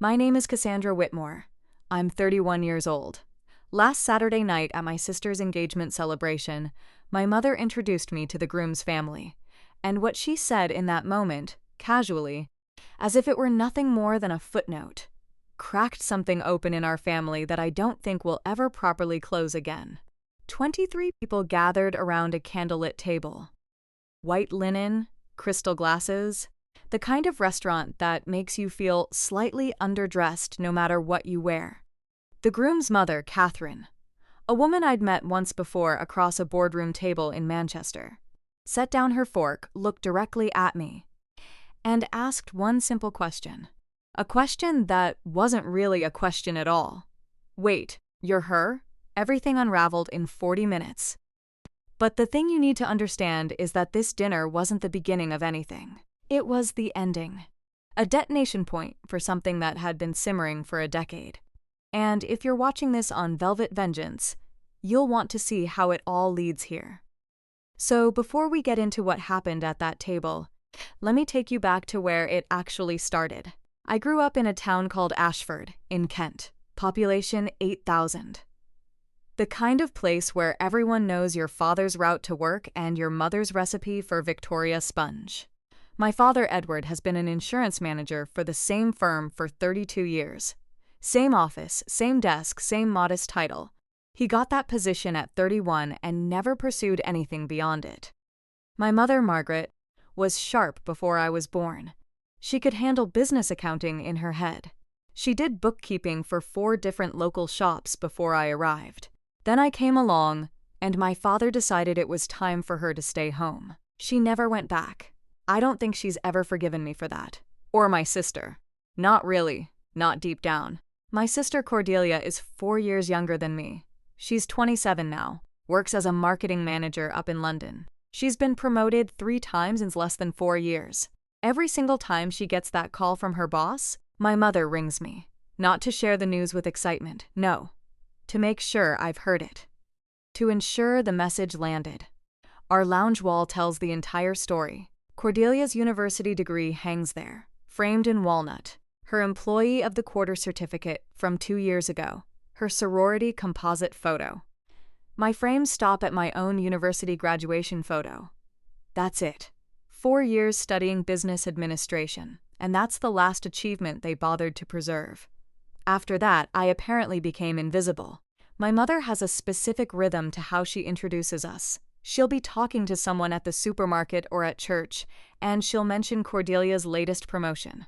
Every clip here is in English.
My name is Cassandra Whitmore. I'm 31 years old. Last Saturday night at my sister's engagement celebration, my mother introduced me to the groom's family, and what she said in that moment, casually, as if it were nothing more than a footnote, cracked something open in our family that I don't think will ever properly close again. 23 people gathered around a candlelit table. White linen, crystal glasses, the kind of restaurant that makes you feel slightly underdressed no matter what you wear. The groom's mother, Catherine, a woman I'd met once before across a boardroom table in Manchester, set down her fork, looked directly at me, and asked one simple question. A question that wasn't really a question at all. Wait, you're her? Everything unraveled in 40 minutes. But the thing you need to understand is that this dinner wasn't the beginning of anything. It was the ending. A detonation point for something that had been simmering for a decade. And if you're watching this on Velvet Vengeance, you'll want to see how it all leads here. So before we get into what happened at that table, let me take you back to where it actually started. I grew up in a town called Ashford, in Kent, population 8,000. The kind of place where everyone knows your father's route to work and your mother's recipe for Victoria sponge. My father, Edward, has been an insurance manager for the same firm for 32 years. Same office, same desk, same modest title. He got that position at 31 and never pursued anything beyond it. My mother, Margaret, was sharp before I was born. She could handle business accounting in her head. She did bookkeeping for 4 different local shops before I arrived. Then I came along, and my father decided it was time for her to stay home. She never went back. I don't think she's ever forgiven me for that. Or my sister. Not really. Not deep down. My sister Cordelia is 4 years younger than me. She's 27 now, works as a marketing manager up in London. She's been promoted 3 times in less than 4 years. Every single time she gets that call from her boss, my mother rings me. Not to share the news with excitement, no. To make sure I've heard it. To ensure the message landed. Our lounge wall tells the entire story. Cordelia's university degree hangs there, framed in walnut. Her Employee of the Quarter certificate from 2 years ago. Her sorority composite photo. My frames stop at my own university graduation photo. That's it. 4 years studying business administration, and that's the last achievement they bothered to preserve. After that, I apparently became invisible. My mother has a specific rhythm to how she introduces us. She'll be talking to someone at the supermarket or at church, and she'll mention Cordelia's latest promotion.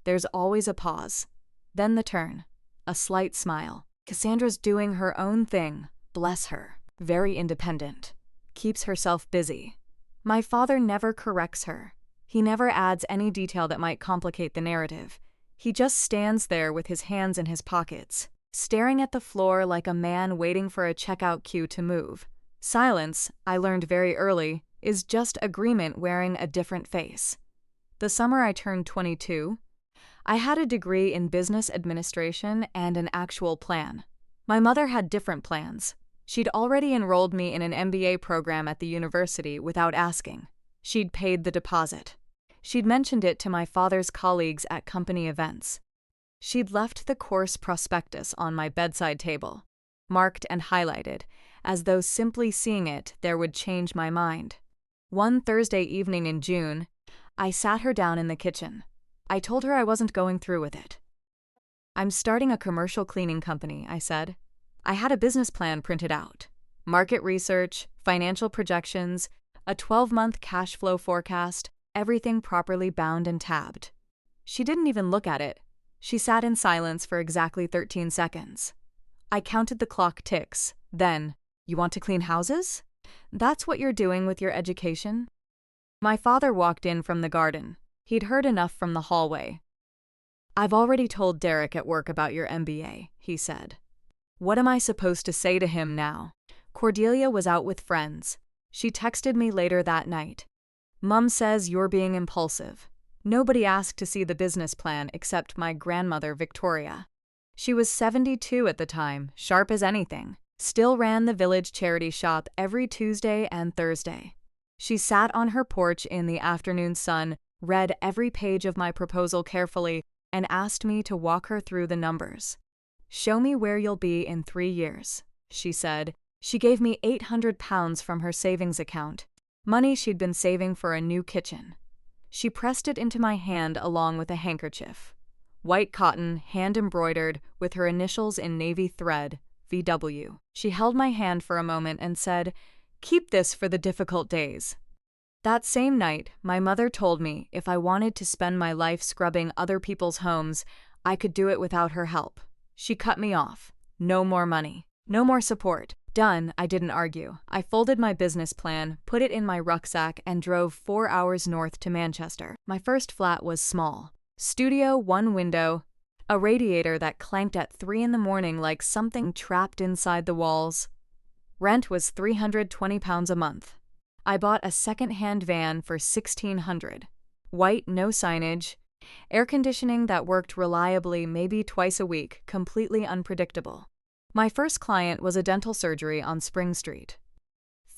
There's always a pause. Then the turn. A slight smile. Cassandra's doing her own thing. Bless her. Very independent. Keeps herself busy. My father never corrects her. He never adds any detail that might complicate the narrative. He just stands there with his hands in his pockets, staring at the floor like a man waiting for a checkout queue to move. Silence, I learned very early, is just agreement wearing a different face. The summer I turned 22, I had a degree in business administration and an actual plan. My mother had different plans. She'd already enrolled me in an MBA program at the university without asking. She'd paid the deposit. She'd mentioned it to my father's colleagues at company events. She'd left the course prospectus on my bedside table, marked and highlighted, as though simply seeing it there would change my mind. One Thursday evening in June, I sat her down in the kitchen. I told her I wasn't going through with it. I'm starting a commercial cleaning company, I said. I had a business plan printed out. Market research, financial projections, a 12-month cash flow forecast, everything properly bound and tabbed. She didn't even look at it. She sat in silence for exactly 13 seconds. I counted the clock ticks. Then, you want to clean houses? That's what you're doing with your education? My father walked in from the garden. He'd heard enough from the hallway. I've already told Derek at work about your MBA, he said. What am I supposed to say to him now? Cordelia was out with friends. She texted me later that night. Mum says you're being impulsive. Nobody asked to see the business plan except my grandmother, Victoria. She was 72 at the time, sharp as anything. Still ran the village charity shop every Tuesday and Thursday. She sat on her porch in the afternoon sun, read every page of my proposal carefully, and asked me to walk her through the numbers. "Show me where you'll be in 3 years," she said. She gave me £800 from her savings account, money she'd been saving for a new kitchen. She pressed it into my hand along with a handkerchief. White cotton, hand-embroidered, with her initials in navy thread, VW. She held my hand for a moment and said, "Keep this for the difficult days." That same night, my mother told me if I wanted to spend my life scrubbing other people's homes, I could do it without her help. She cut me off. No more money. No more support. Done, I didn't argue. I folded my business plan, put it in my rucksack, and drove 4 hours north to Manchester. My first flat was small. Studio, 1 window, a radiator that clanked at 3 in the morning like something trapped inside the walls. Rent was £320 a month. I bought a second-hand van for $1,600. White, no signage. Air conditioning that worked reliably maybe twice a week, completely unpredictable. My first client was a dental surgery on Spring Street.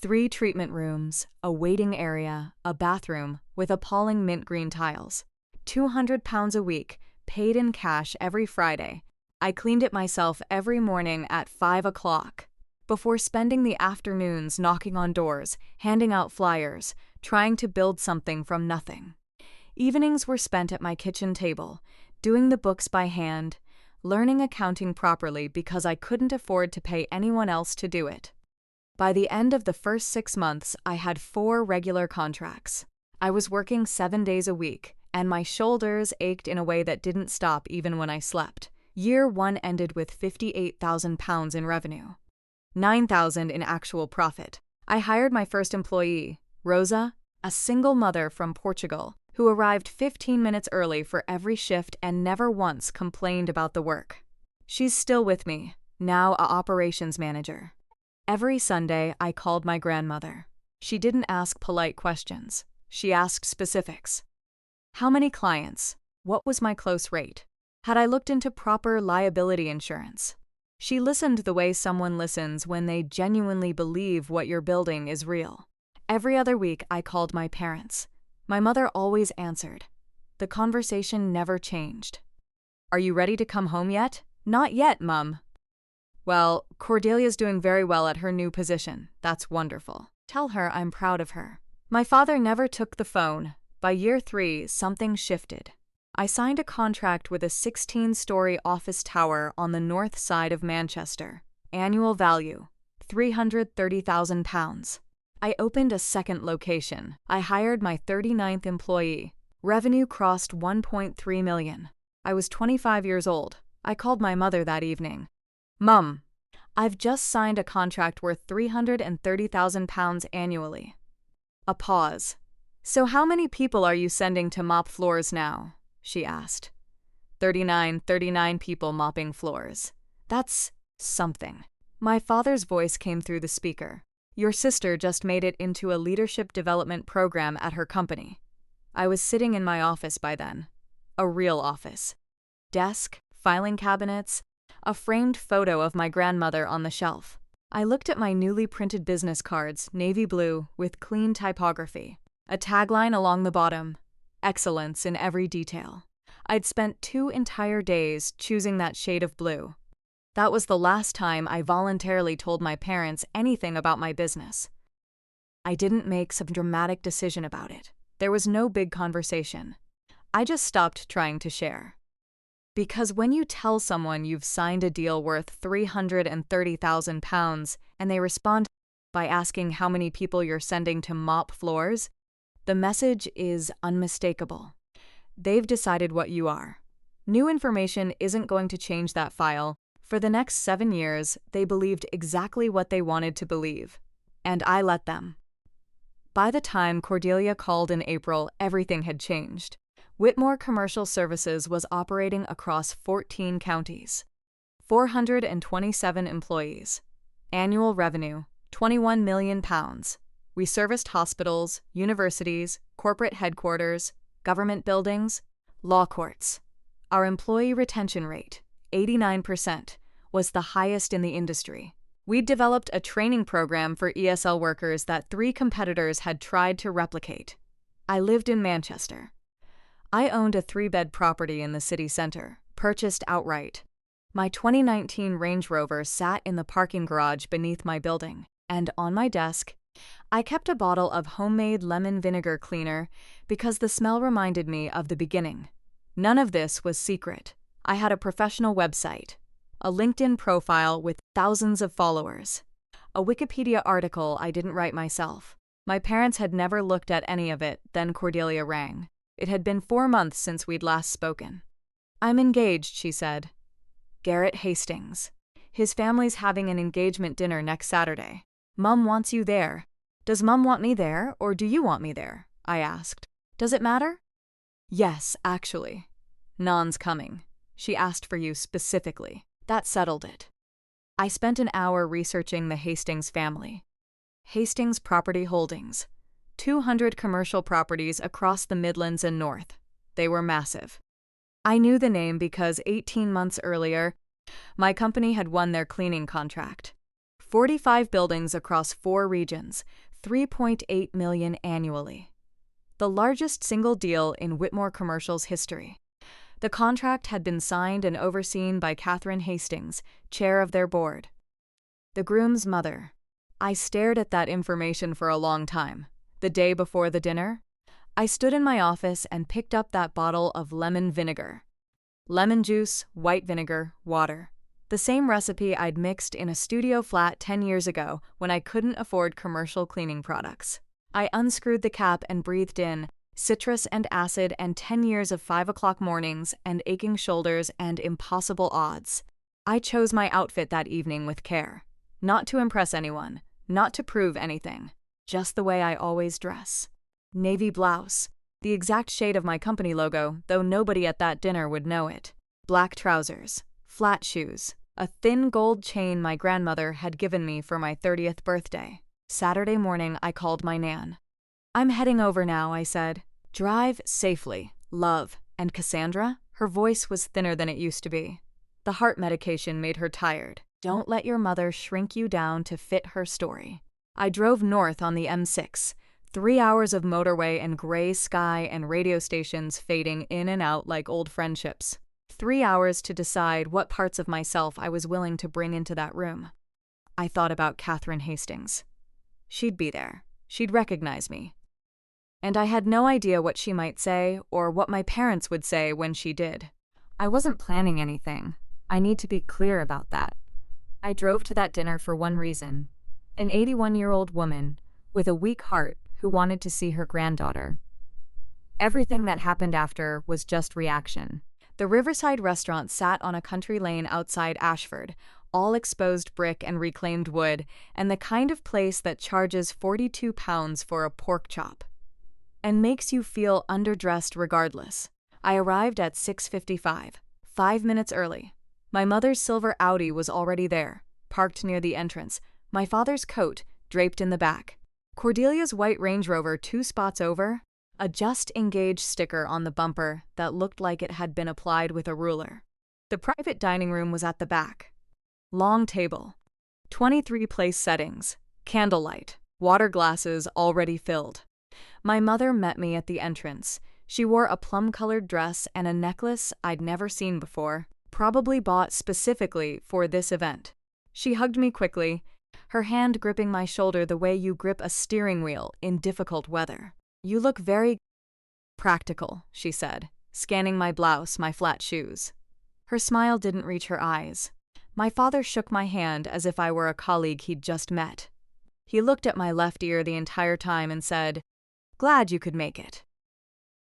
3 treatment rooms, a waiting area, a bathroom with appalling mint green tiles. £200 a week, paid in cash every Friday. I cleaned it myself every morning at 5 o'clock, before spending the afternoons knocking on doors, handing out flyers, trying to build something from nothing. Evenings were spent at my kitchen table, doing the books by hand, learning accounting properly because I couldn't afford to pay anyone else to do it. By the end of the first 6 months, I had 4 regular contracts. I was working 7 days a week, and my shoulders ached in a way that didn't stop even when I slept. Year 1 ended with £58,000 in revenue, £9,000 in actual profit. I hired my first employee, Rosa, a single mother from Portugal, who arrived 15 minutes early for every shift and never once complained about the work. She's still with me, now a operations manager. Every Sunday, I called my grandmother. She didn't ask polite questions. She asked specifics. How many clients? What was my close rate? Had I looked into proper liability insurance? She listened the way someone listens when they genuinely believe what you're building is real. Every other week, I called my parents. My mother always answered. The conversation never changed. "Are you ready to come home yet?" "Not yet, Mum." "Well, Cordelia's doing very well at her new position. That's wonderful. Tell her I'm proud of her." My father never took the phone. By year 3, something shifted. I signed a contract with a 16-story office tower on the north side of Manchester. Annual value, £330,000. I opened a second location. I hired my 39th employee. Revenue crossed $1.3 million. I was 25 years old. I called my mother that evening. "Mum, I've just signed a contract worth £330,000 annually." A pause. "So how many people are you sending to mop floors now?" she asked. 39 people mopping floors. That's something. My father's voice came through the speaker. "Your sister just made it into a leadership development program at her company." I was sitting in my office by then. A real office. Desk, filing cabinets, a framed photo of my grandmother on the shelf. I looked at my newly printed business cards, navy blue, with clean typography. A tagline along the bottom, "Excellence in every detail." I'd spent 2 entire days choosing that shade of blue. That was the last time I voluntarily told my parents anything about my business. I didn't make some dramatic decision about it. There was no big conversation. I just stopped trying to share. Because when you tell someone you've signed a deal worth £330,000 and they respond by asking how many people you're sending to mop floors, the message is unmistakable. They've decided what you are. New information isn't going to change that file. For the next 7 years, they believed exactly what they wanted to believe. And I let them. By the time Cordelia called in April, everything had changed. Whitmore Commercial Services was operating across 14 counties. 427 employees. Annual revenue, £21 million. We serviced hospitals, universities, corporate headquarters, government buildings, law courts. Our employee retention rate, 89%, was the highest in the industry. We'd developed a training program for ESL workers that 3 competitors had tried to replicate. I lived in Manchester. I owned a 3-bed property in the city center, purchased outright. My 2019 Range Rover sat in the parking garage beneath my building, and on my desk, I kept a bottle of homemade lemon vinegar cleaner because the smell reminded me of the beginning. None of this was secret. I had a professional website, a LinkedIn profile with thousands of followers, a Wikipedia article I didn't write myself. My parents had never looked at any of it, then Cordelia rang. It had been 4 months since we'd last spoken. "I'm engaged," she said. "Garrett Hastings. His family's having an engagement dinner next Saturday. Mum wants you there." "Does Mum want me there, or do you want me there?" I asked. "Does it matter?" "Yes, actually. Nan's coming. She asked for you specifically. That settled it." I spent an hour researching the Hastings family. Hastings Property Holdings. 200 commercial properties across the Midlands and North. They were massive. I knew the name because 18 months earlier, my company had won their cleaning contract. 45 buildings across 4 regions, 3.8 million annually. The largest single deal in Whitmore Commercial's history. The contract had been signed and overseen by Catherine Hastings, chair of their board. The groom's mother. I stared at that information for a long time. The day before the dinner, I stood in my office and picked up that bottle of lemon vinegar. Lemon juice, white vinegar, water. The same recipe I'd mixed in a studio flat 10 years ago when I couldn't afford commercial cleaning products. I unscrewed the cap and breathed in citrus and acid and 10 years of 5 o'clock mornings and aching shoulders and impossible odds. I chose my outfit that evening with care. Not to impress anyone, not to prove anything. Just the way I always dress. Navy blouse, the exact shade of my company logo, though nobody at that dinner would know it. Black trousers, flat shoes, a thin gold chain my grandmother had given me for my 30th birthday. Saturday morning, I called my nan. "I'm heading over now," I said. "Drive safely, love." And Cassandra? Her voice was thinner than it used to be. The heart medication made her tired. Don't let your mother shrink you down to fit her story. I drove north on the M6, 3 hours of motorway and gray sky and radio stations fading in and out like old friendships. 3 hours to decide what parts of myself I was willing to bring into that room. I thought about Catherine Hastings. She'd be there. She'd recognize me. And I had no idea what she might say or what my parents would say when she did. I wasn't planning anything. I need to be clear about that. I drove to that dinner for one reason. An 81-year-old woman with a weak heart who wanted to see her granddaughter. Everything that happened after was just reaction. The Riverside restaurant sat on a country lane outside Ashford, all exposed brick and reclaimed wood, and the kind of place that charges £42 for a pork chop. And makes you feel underdressed regardless. I arrived at 6:55, 5 minutes early. My mother's silver Audi was already there, parked near the entrance, my father's coat draped in the back. Cordelia's white Range Rover 2 spots over, a "Just Engaged" sticker on the bumper that looked like it had been applied with a ruler. The private dining room was at the back. Long table, 23 place settings, candlelight, water glasses already filled. My mother met me at the entrance. She wore a plum-colored dress and a necklace I'd never seen before, probably bought specifically for this event. She hugged me quickly, her hand gripping my shoulder the way you grip a steering wheel in difficult weather. "You look very practical," she said, scanning my blouse, my flat shoes. Her smile didn't reach her eyes. My father shook my hand as if I were a colleague he'd just met. He looked at my left ear the entire time and said, "Glad you could make it."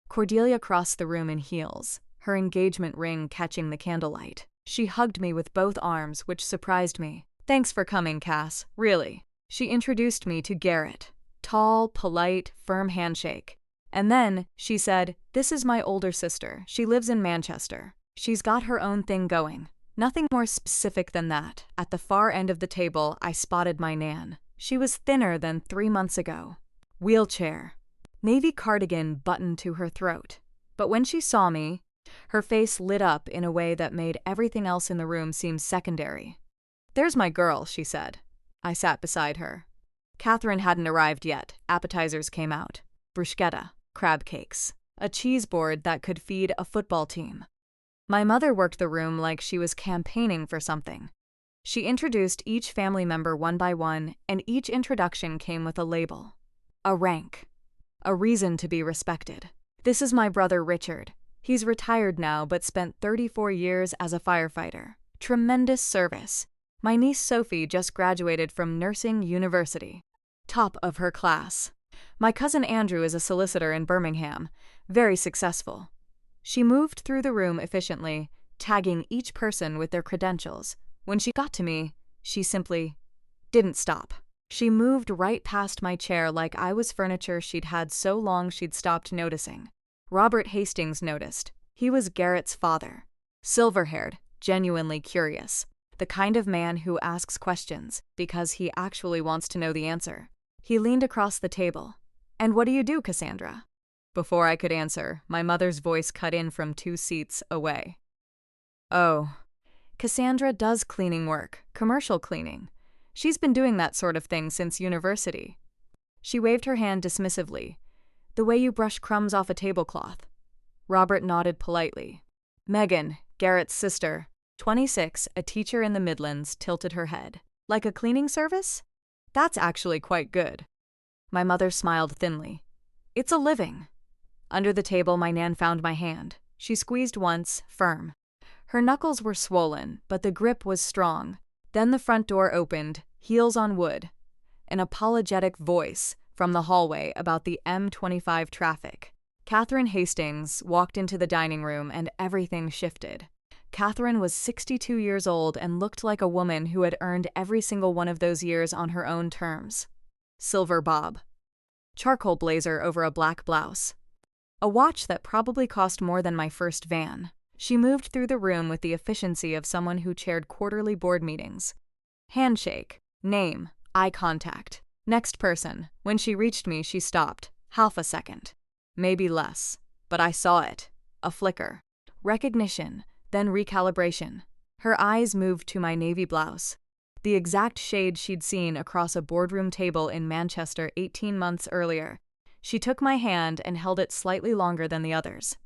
Cordelia crossed the room in heels, her engagement ring catching the candlelight. She hugged me with both arms, which surprised me. "Thanks for coming, Cass, really." She introduced me to Garrett. Tall, polite, firm handshake. And then, she said, "This is my older sister. She lives in Manchester. She's got her own thing going." Nothing more specific than that. At the far end of the table, I spotted my nan. She was thinner than 3 months ago. Wheelchair. Navy cardigan buttoned to her throat. But when she saw me, her face lit up in a way that made everything else in the room seem secondary. "There's my girl," she said. I sat beside her. Catherine hadn't arrived yet. Appetizers came out. Bruschetta, crab cakes, a cheese board that could feed a football team. My mother worked the room like she was campaigning for something. She introduced each family member one by one, and each introduction came with a label, a rank, a reason to be respected. This is my brother Richard. He's retired now but spent 34 years as a firefighter. Tremendous service. My niece Sophie just graduated from nursing university. Top of her class. My cousin Andrew is a solicitor in Birmingham. Very successful. She moved through the room efficiently, tagging each person with their credentials. When she got to me, she simply didn't stop. She moved right past my chair like I was furniture she'd had so long she'd stopped noticing. Robert Hastings noticed. He was Garrett's father. Silver-haired, genuinely curious. The kind of man who asks questions because he actually wants to know the answer. He leaned across the table. "And what do you do, Cassandra?" Before I could answer, my mother's voice cut in from 2 seats away. "Oh, Cassandra does cleaning work, commercial cleaning. She's been doing that sort of thing since university." She waved her hand dismissively. "The way you brush crumbs off a tablecloth." Robert nodded politely. Megan, Garrett's sister, 26, a teacher in the Midlands, tilted her head. "Like a cleaning service? That's actually quite good." My mother smiled thinly. "It's a living." Under the table, my nan found my hand. She squeezed once, firm. Her knuckles were swollen, but the grip was strong. Then the front door opened, heels on wood. An apologetic voice from the hallway about the M25 traffic. Catherine Hastings walked into the dining room and everything shifted. Catherine was 62 years old and looked like a woman who had earned every single one of those years on her own terms. Silver bob. Charcoal blazer over a black blouse. A watch that probably cost more than my first van. She moved through the room with the efficiency of someone who chaired quarterly board meetings. Handshake. Name. Eye contact. Next person. When she reached me, she stopped. Half a second. Maybe less. But I saw it. A flicker. Recognition. Then recalibration. Her eyes moved to my navy blouse. The exact shade she'd seen across a boardroom table in Manchester 18 months earlier. She took my hand and held it slightly longer than the others.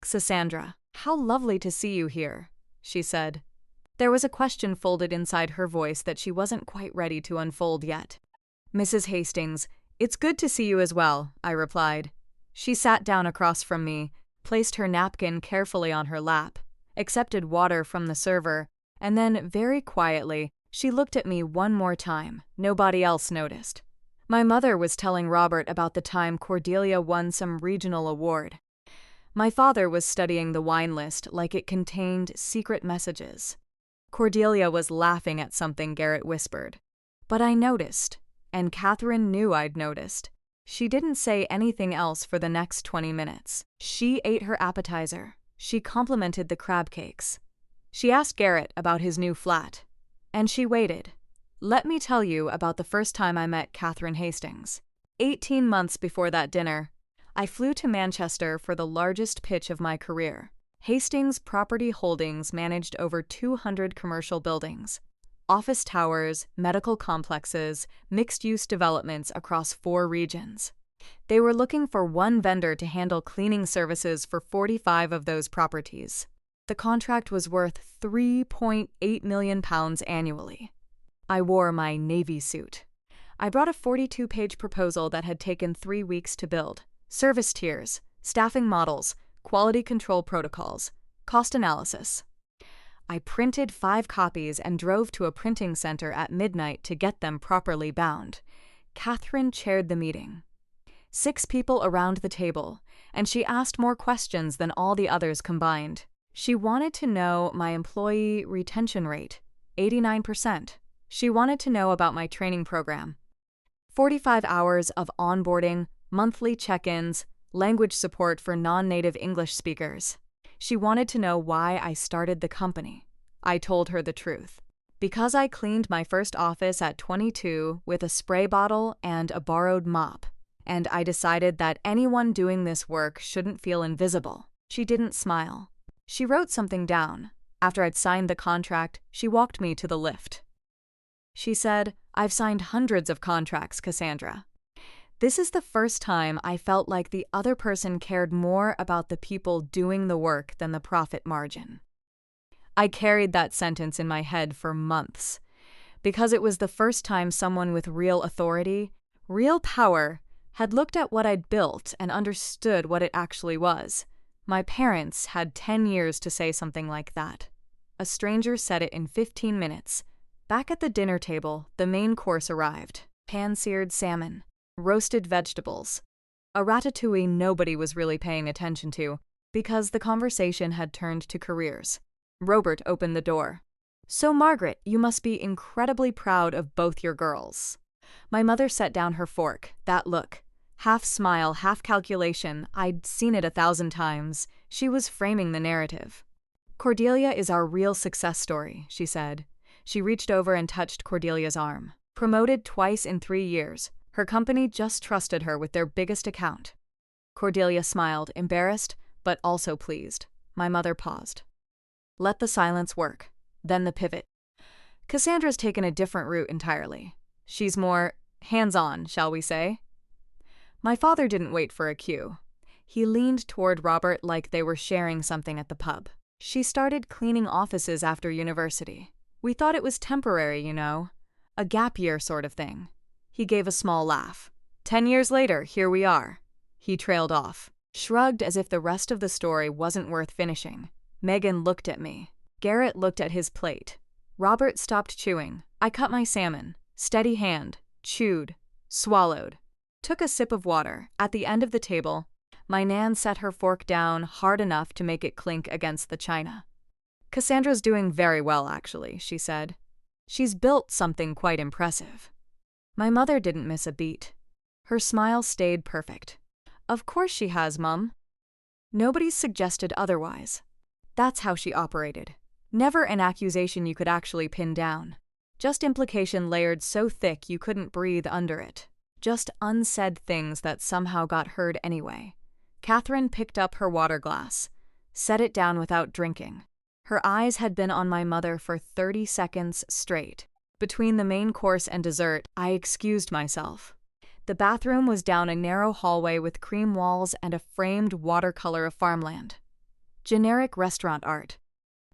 "Cassandra, how lovely to see you here," she said. There was a question folded inside her voice that she wasn't quite ready to unfold yet. "Mrs. Hastings, it's good to see you as well," I replied. She sat down across from me, placed her napkin carefully on her lap, accepted water from the server, and then, very quietly, she looked at me one more time. Nobody else noticed. My mother was telling Robert about the time Cordelia won some regional award. My father was studying the wine list like it contained secret messages. Cordelia was laughing at something Garrett whispered. But I noticed, and Catherine knew I'd noticed. She didn't say anything else for the next 20 minutes. She ate her appetizer. She complimented the crab cakes. She asked Garrett about his new flat. And she waited. Let me tell you about the first time I met Catherine Hastings. 18 months before that dinner, I flew to Manchester for the largest pitch of my career. Hastings Property Holdings managed over 200 commercial buildings, office towers, medical complexes, mixed-use developments across 4 regions. They were looking for one vendor to handle cleaning services for 45 of those properties. The contract was worth £3.8 million annually. I wore my Navy suit. I brought a 42-page proposal that had taken 3 weeks to build. Service tiers, staffing models, quality control protocols, cost analysis. I printed 5 copies and drove to a printing center at midnight to get them properly bound. Catherine chaired the meeting. 6 people around the table, and she asked more questions than all the others combined. She wanted to know my employee retention rate, 89%. She wanted to know about my training program. 45 hours of onboarding, monthly check-ins, language support for non-native English speakers. She wanted to know why I started the company. I told her the truth. Because I cleaned my first office at 22 with a spray bottle and a borrowed mop, and I decided that anyone doing this work shouldn't feel invisible. She didn't smile. She wrote something down. After I'd signed the contract, she walked me to the lift. She said, "I've signed hundreds of contracts, Cassandra. This is the first time I felt like the other person cared more about the people doing the work than the profit margin. I carried that sentence in my head for months, because it was the first time someone with real authority, real power, had looked at what I'd built and understood what it actually was. My parents had 10 years to say something like that. A stranger said it in 15 minutes. Back at the dinner table, the main course arrived. Pan-seared salmon, roasted vegetables, a ratatouille nobody was really paying attention to because the conversation had turned to careers. Robert opened the door. "So, Margaret, you must be incredibly proud of both your girls." My mother set down her fork, that look. Half smile, half calculation, I'd seen it 1,000 times. She was framing the narrative. "Cordelia is our real success story," she said. She reached over and touched Cordelia's arm. Promoted twice in 3 years. Her company just trusted her with their biggest account. Cordelia smiled, embarrassed, but also pleased. My mother paused. Let the silence work. Then the pivot. "Cassandra's taken a different route entirely. She's more hands-on, shall we say?" My father didn't wait for a cue. He leaned toward Robert like they were sharing something at the pub. "She started cleaning offices after university. We thought it was temporary, you know. A gap year sort of thing." He gave a small laugh. 10 years later, here we are." He trailed off, shrugged as if the rest of the story wasn't worth finishing. Megan looked at me. Garrett looked at his plate. Robert stopped chewing. I cut my salmon. Steady hand. Chewed. Swallowed. Took a sip of water. At the end of the table, my nan set her fork down hard enough to make it clink against the china. "Cassandra's doing very well, actually," she said. "She's built something quite impressive." My mother didn't miss a beat. Her smile stayed perfect. "Of course she has, Mum." Nobody suggested otherwise. That's how she operated. Never an accusation you could actually pin down. Just implication layered so thick you couldn't breathe under it. Just unsaid things that somehow got heard anyway. Catherine picked up her water glass, set it down without drinking. Her eyes had been on my mother for 30 seconds straight. Between the main course and dessert, I excused myself. The bathroom was down a narrow hallway with cream walls and a framed watercolor of farmland. Generic restaurant art.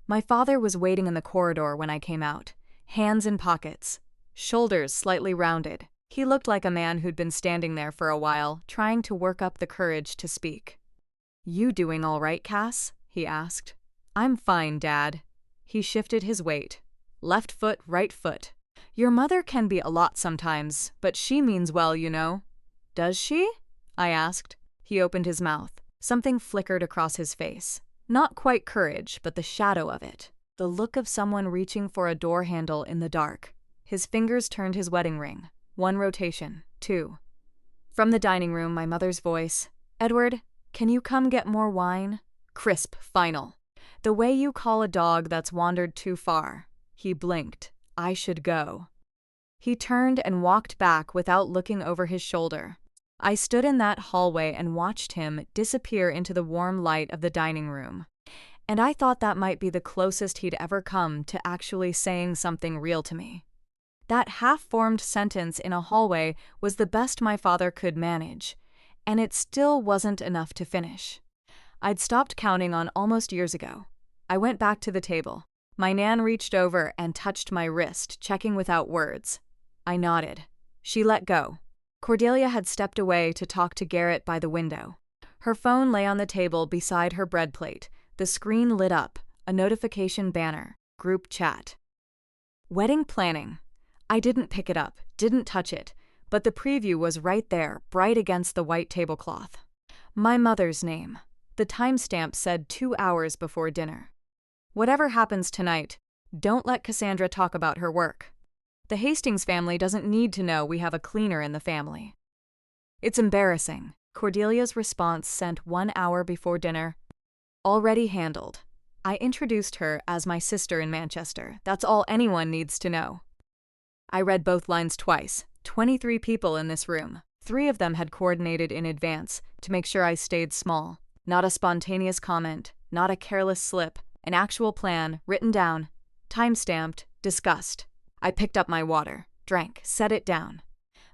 My father was waiting in the corridor when I came out, hands in pockets, shoulders slightly rounded. He looked like a man who'd been standing there for a while, trying to work up the courage to speak. "You doing all right, Cass?" he asked. "I'm fine, Dad." He shifted his weight. Left foot, right foot. "Your mother can be a lot sometimes, but she means well, you know." "Does she?" I asked. He opened his mouth. Something flickered across his face. Not quite courage, but the shadow of it. The look of someone reaching for a door handle in the dark. His fingers turned his wedding ring. 1 rotation, 2. From the dining room, my mother's voice. "Edward, can you come get more wine?" Crisp, final. "The way you call a dog that's wandered too far." He blinked. I should go. He turned and walked back without looking over his shoulder. I stood in that hallway and watched him disappear into the warm light of the dining room. And I thought that might be the closest he'd ever come to actually saying something real to me. That half-formed sentence in a hallway was the best my father could manage, and it still wasn't enough to finish. I'd stopped counting on almost years ago. I went back to the table. My nan reached over and touched my wrist, checking without words. I nodded. She let go. Cordelia had stepped away to talk to Garrett by the window. Her phone lay on the table beside her bread plate. The screen lit up, a notification banner, group chat. Wedding planning. I didn't pick it up, didn't touch it, but the preview was right there, bright against the white tablecloth. My mother's name. The timestamp said 2 hours before dinner. "Whatever happens tonight, don't let Cassandra talk about her work. The Hastings family doesn't need to know we have a cleaner in the family." "It's embarrassing." Cordelia's response sent 1 hour before dinner. "Already handled." I introduced her as my sister in Manchester. That's all anyone needs to know. I read both lines twice. 23 people in this room. 3 of them had coordinated in advance to make sure I stayed small. Not a spontaneous comment, not a careless slip, an actual plan, written down, time-stamped, discussed. I picked up my water, drank, set it down.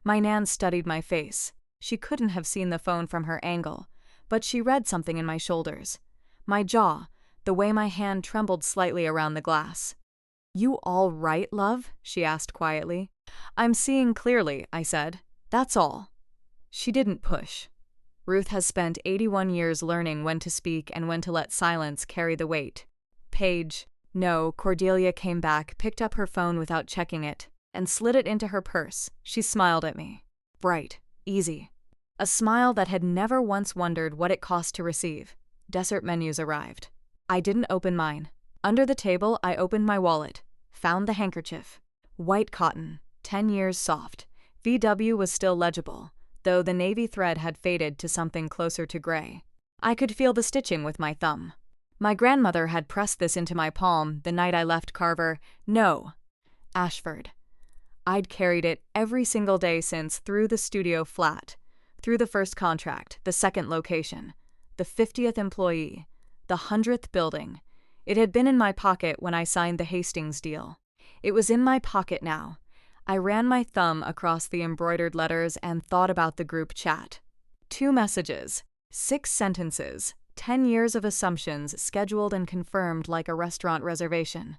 My nan studied my face. She couldn't have seen the phone from her angle, but she read something in my shoulders. My jaw, the way my hand trembled slightly around the glass. "You all right, love?" she asked quietly. "I'm seeing clearly," I said. "That's all." She didn't push. Ruth has spent 81 years learning when to speak and when to let silence carry the weight. "Paige." "No." Cordelia came back, picked up her phone without checking it, and slid it into her purse. She smiled at me. Bright. Easy. A smile that had never once wondered what it cost to receive. Dessert menus arrived. I didn't open mine. Under the table, I opened my wallet. Found the handkerchief. White cotton. 10 years soft. VW was still legible, though the navy thread had faded to something closer to gray. I could feel the stitching with my thumb. My grandmother had pressed this into my palm the night I left Carver. No. Ashford. I'd carried it every single day since, through the studio flat, through the first contract, the second location, the 50th employee, the 100th building. It had been in my pocket when I signed the Hastings deal. It was in my pocket now. I ran my thumb across the embroidered letters and thought about the group chat. 2 messages, 6 sentences, 10 years of assumptions scheduled and confirmed like a restaurant reservation.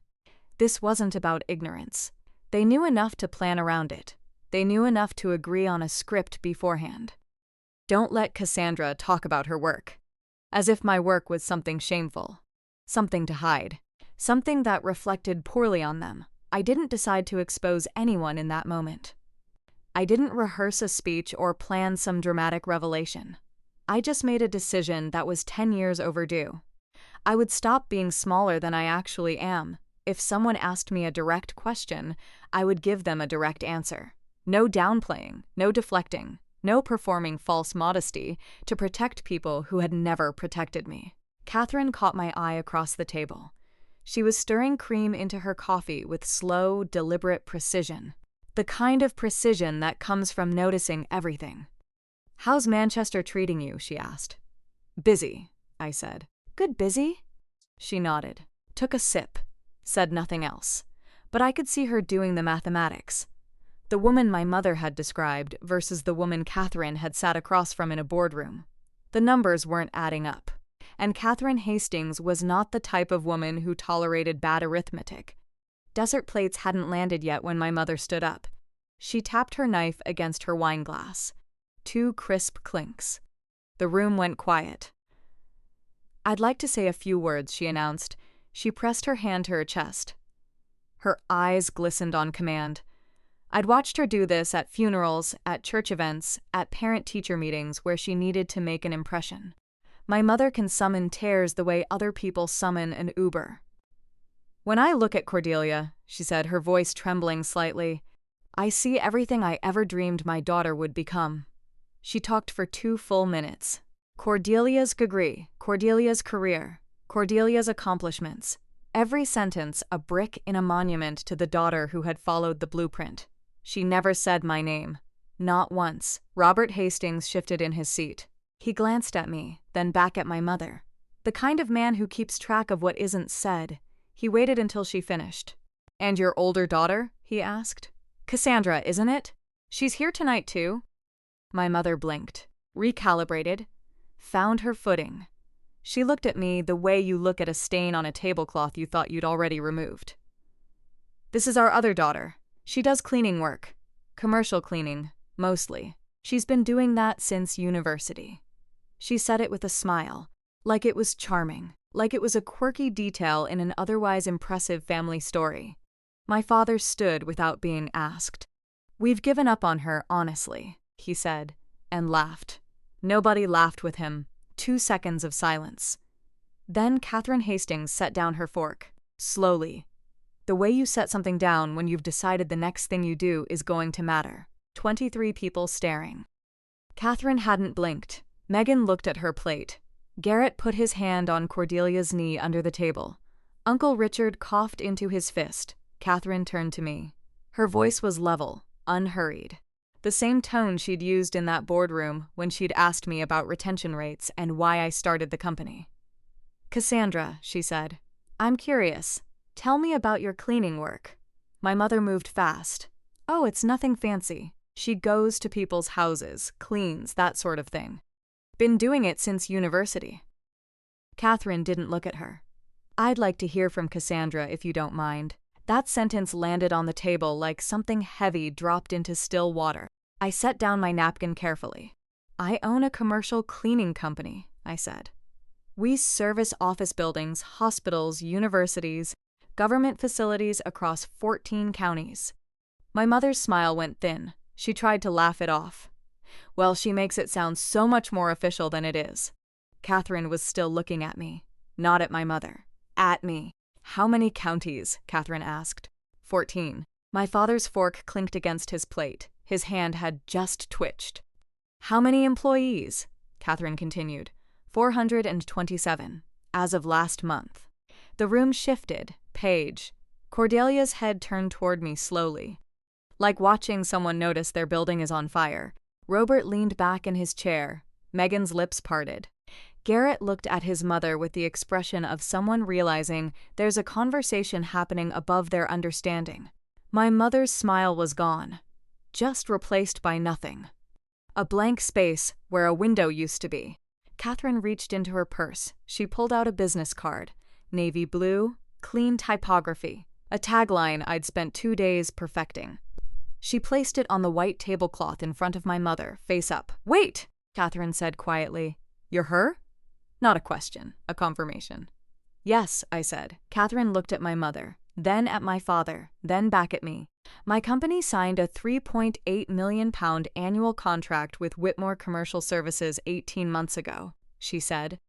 This wasn't about ignorance. They knew enough to plan around it. They knew enough to agree on a script beforehand. Don't let Cassandra talk about her work. As if my work was something shameful. Something to hide. Something that reflected poorly on them. I didn't decide to expose anyone in that moment. I didn't rehearse a speech or plan some dramatic revelation. I just made a decision that was 10 years overdue. I would stop being smaller than I actually am. If someone asked me a direct question, I would give them a direct answer. No downplaying, no deflecting, no performing false modesty to protect people who had never protected me. Catherine caught my eye across the table. She was stirring cream into her coffee with slow, deliberate precision. The kind of precision that comes from noticing everything. "How's Manchester treating you?" she asked. "Busy," I said. "Good busy?" She nodded, took a sip, said nothing else. But I could see her doing the mathematics. The woman my mother had described versus the woman Catherine had sat across from in a boardroom. The numbers weren't adding up. And Catherine Hastings was not the type of woman who tolerated bad arithmetic. Dessert plates hadn't landed yet when my mother stood up. She tapped her knife against her wine glass. 2 crisp clinks. The room went quiet. "I'd like to say a few words," she announced. She pressed her hand to her chest. Her eyes glistened on command. I'd watched her do this at funerals, at church events, at parent-teacher meetings where she needed to make an impression. My mother can summon tears the way other people summon an Uber. "When I look at Cordelia," she said, her voice trembling slightly, "I see everything I ever dreamed my daughter would become." She talked for 2 full minutes. Cordelia's degree, Cordelia's career, Cordelia's accomplishments. Every sentence a brick in a monument to the daughter who had followed the blueprint. She never said my name. Not once. Robert Hastings shifted in his seat. He glanced at me, then back at my mother. The kind of man who keeps track of what isn't said. He waited until she finished. "And your older daughter?" he asked. "Cassandra, isn't it? She's here tonight too?" My mother blinked, recalibrated, found her footing. She looked at me the way you look at a stain on a tablecloth you thought you'd already removed. "This is our other daughter. She does cleaning work. Commercial cleaning, mostly. She's been doing that since university." She said it with a smile, like it was charming, like it was a quirky detail in an otherwise impressive family story. My father stood without being asked. "We've given up on her, honestly," he said, and laughed. Nobody laughed with him. 2 seconds of silence. Then Catherine Hastings set down her fork, slowly. The way you set something down when you've decided the next thing you do is going to matter. 23 people staring. Catherine hadn't blinked. Megan looked at her plate. Garrett put his hand on Cordelia's knee under the table. Uncle Richard coughed into his fist. Catherine turned to me. Her voice was level, unhurried. The same tone she'd used in that boardroom when she'd asked me about retention rates and why I started the company. "Cassandra," she said, "I'm curious. Tell me about your cleaning work." My mother moved fast. "Oh, it's nothing fancy. She goes to people's houses, cleans, that sort of thing. Been doing it since university. Catherine didn't look at her. I'd like to hear from Cassandra if you don't mind. That sentence landed on the table like something heavy dropped into still water. I set down my napkin carefully. I own a commercial cleaning company, I said. We service office buildings, hospitals, universities, government facilities across 14 counties. My mother's smile went thin. She tried to laugh it off. Well, she makes it sound so much more official than it is. Catherine was still looking at me, not at my mother. At me. How many counties? Catherine asked. 14. My father's fork clinked against his plate. His hand had just twitched. How many employees? Catherine continued. 427, as of last month. The room shifted. Paige. Cordelia's head turned toward me slowly. Like watching someone notice their building is on fire. Robert leaned back in his chair. Megan's lips parted. Garrett looked at his mother with the expression of someone realizing there's a conversation happening above their understanding. My mother's smile was gone, just replaced by nothing. A blank space where a window used to be. Catherine reached into her purse. She pulled out a business card. Navy blue, clean typography, a tagline I'd spent 2 days perfecting. She placed it on the white tablecloth in front of my mother, face up. Wait, Catherine said quietly. You're her? Not a question, a confirmation. Yes, I said. Catherine looked at my mother, then at my father, then back at me. My company signed a £3.8 million annual contract with Whitmore Commercial Services 18 months ago, she said.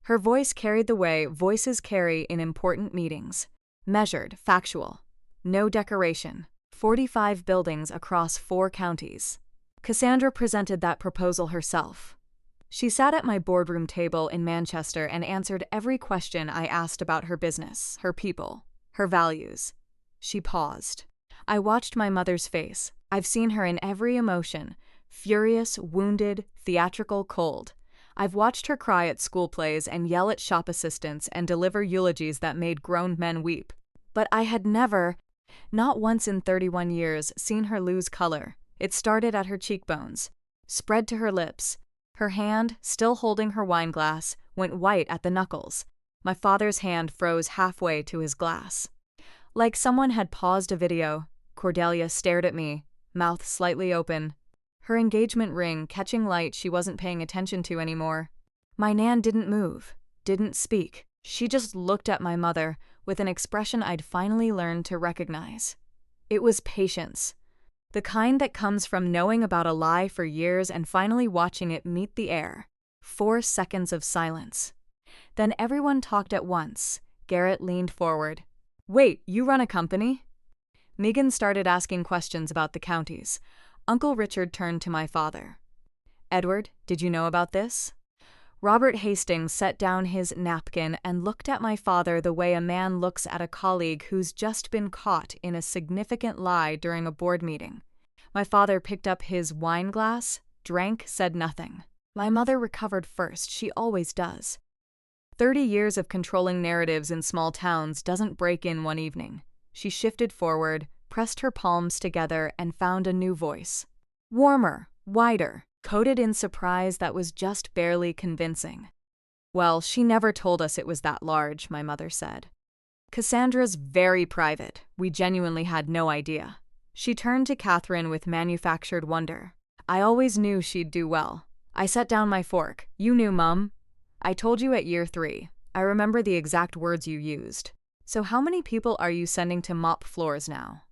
Her voice carried the way voices carry in important meetings. Measured, factual. No decoration. 45 buildings across 4 counties. Cassandra presented that proposal herself. She sat at my boardroom table in Manchester and answered every question I asked about her business, her people, her values. She paused. I watched my mother's face. I've seen her in every emotion, furious, wounded, theatrical, cold. I've watched her cry at school plays and yell at shop assistants and deliver eulogies that made grown men weep. But I had never, not once in 31 years, seen her lose color. It started at her cheekbones, spread to her lips. Her hand, still holding her wine glass, went white at the knuckles. My father's hand froze halfway to his glass. Like someone had paused a video, Cordelia stared at me, mouth slightly open. Her engagement ring catching light she wasn't paying attention to anymore. My Nan didn't move, didn't speak. She just looked at my mother with an expression I'd finally learned to recognize. It was patience. The kind that comes from knowing about a lie for years and finally watching it meet the air. 4 seconds of silence. Then everyone talked at once. Garrett leaned forward. Wait, you run a company? Megan started asking questions about the counties. Uncle Richard turned to my father. Edward, did you know about this? Robert Hastings set down his napkin and looked at my father the way a man looks at a colleague who's just been caught in a significant lie during a board meeting. My father picked up his wine glass, drank, said nothing. My mother recovered first, she always does. 30 years of controlling narratives in small towns doesn't break in one evening. She shifted forward, pressed her palms together, and found a new voice. Warmer, wider, coated in surprise that was just barely convincing. Well, she never told us it was that large, my mother said. Cassandra's very private. We genuinely had no idea. She turned to Catherine with manufactured wonder. I always knew she'd do well. I set down my fork. You knew, Mum. I told you at year 3. I remember the exact words you used. So how many people are you sending to mop floors now?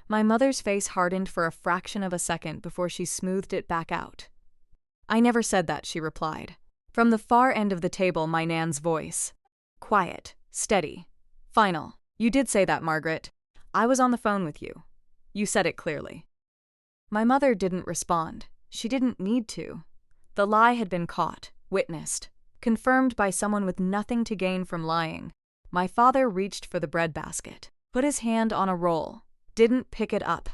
My mother's face hardened for a fraction of a second before she smoothed it back out. I never said that, she replied. From the far end of the table, my Nan's voice. Quiet, steady, final. You did say that, Margaret. I was on the phone with you. You said it clearly. My mother didn't respond. She didn't need to. The lie had been caught, witnessed, confirmed by someone with nothing to gain from lying. My father reached for the breadbasket, put his hand on a roll, didn't pick it up,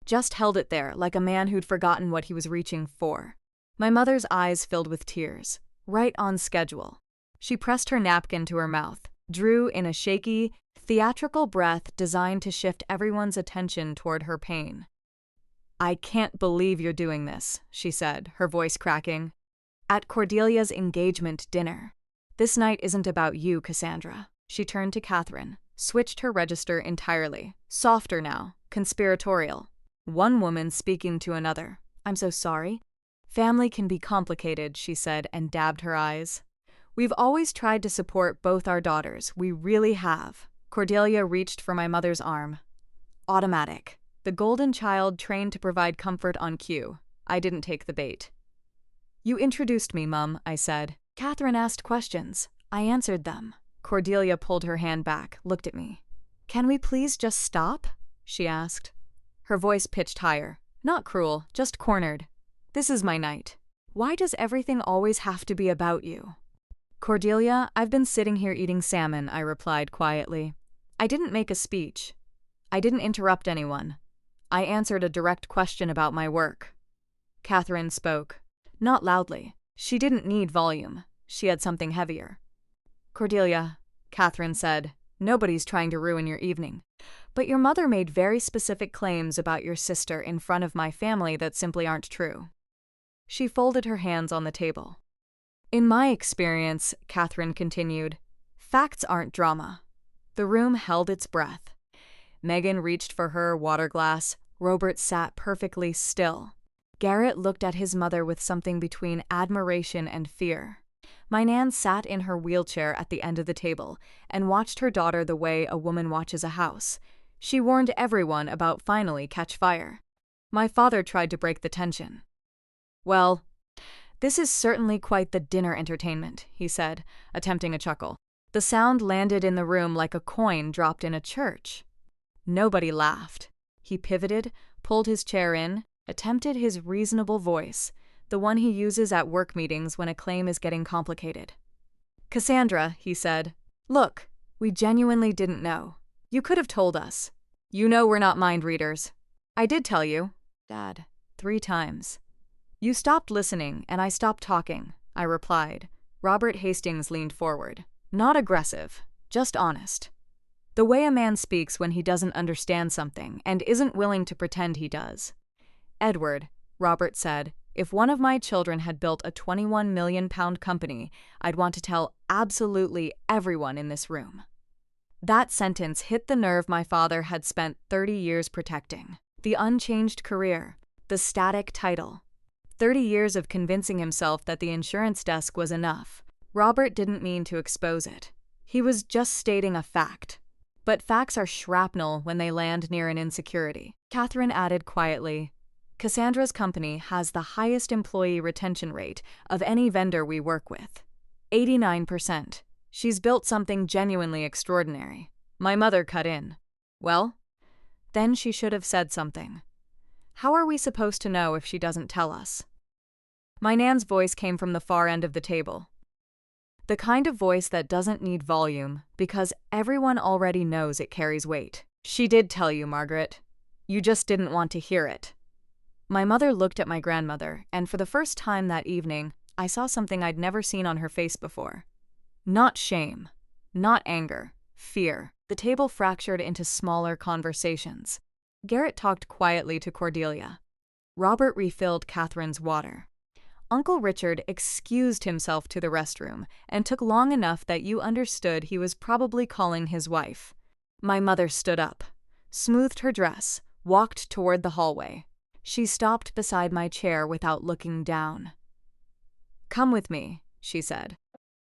just held it there like a man who'd forgotten what he was reaching for. My mother's eyes filled with tears, right on schedule. She pressed her napkin to her mouth, drew in a shaky, theatrical breath designed to shift everyone's attention toward her pain. I can't believe you're doing this, she said, her voice cracking. At Cordelia's engagement dinner. This night isn't about you, Cassandra. She turned to Catherine, switched her register entirely. Softer now, conspiratorial. One woman speaking to another. I'm so sorry. Family can be complicated, she said, and dabbed her eyes. We've always tried to support both our daughters. We really have. Cordelia reached for my mother's arm. Automatic. The golden child trained to provide comfort on cue. I didn't take the bait. You introduced me, Mum, I said. Catherine asked questions. I answered them. Cordelia pulled her hand back, looked at me. Can we please just stop? She asked. Her voice pitched higher. Not cruel, just cornered. This is my night. Why does everything always have to be about you? Cordelia, I've been sitting here eating salmon, I replied quietly. I didn't make a speech. I didn't interrupt anyone. I answered a direct question about my work. Catherine spoke. Not loudly. She didn't need volume. She had something heavier. Cordelia, Catherine said, nobody's trying to ruin your evening. But your mother made very specific claims about your sister in front of my family that simply aren't true. She folded her hands on the table. In my experience, Catherine continued, facts aren't drama. The room held its breath. Megan reached for her water glass. Robert sat perfectly still. Garrett looked at his mother with something between admiration and fear. My Nan sat in her wheelchair at the end of the table and watched her daughter the way a woman watches a house. She warned everyone about finally catch fire. My father tried to break the tension. Well, this is certainly quite the dinner entertainment, he said, attempting a chuckle. The sound landed in the room like a coin dropped in a church. Nobody laughed. He pivoted, pulled his chair in, attempted his reasonable voice, the one he uses at work meetings when a claim is getting complicated. Cassandra, he said, look, we genuinely didn't know. You could have told us. You know we're not mind readers. I did tell you, Dad, 3 times. You stopped listening and I stopped talking, I replied. Robert Hastings leaned forward. Not aggressive, just honest. The way a man speaks when he doesn't understand something and isn't willing to pretend he does. Edward, Robert said, if one of my children had built a 21 million pound company, I'd want to tell absolutely everyone in this room. That sentence hit the nerve my father had spent 30 years protecting. The unchanged career, the static title. 30 years of convincing himself that the insurance desk was enough. Robert didn't mean to expose it. He was just stating a fact. But facts are shrapnel when they land near an insecurity. Catherine added quietly, Cassandra's company has the highest employee retention rate of any vendor we work with. 89%. She's built something genuinely extraordinary. My mother cut in. Well, then she should have said something. How are we supposed to know if she doesn't tell us? My Nan's voice came from the far end of the table. The kind of voice that doesn't need volume because everyone already knows it carries weight. She did tell you, Margaret. You just didn't want to hear it. My mother looked at my grandmother, and for the first time that evening, I saw something I'd never seen on her face before. Not shame, not anger, fear. The table fractured into smaller conversations. Garrett talked quietly to Cordelia. Robert refilled Catherine's water. Uncle Richard excused himself to the restroom and took long enough that you understood he was probably calling his wife. My mother stood up, smoothed her dress, walked toward the hallway. She stopped beside my chair without looking down. Come with me, she said.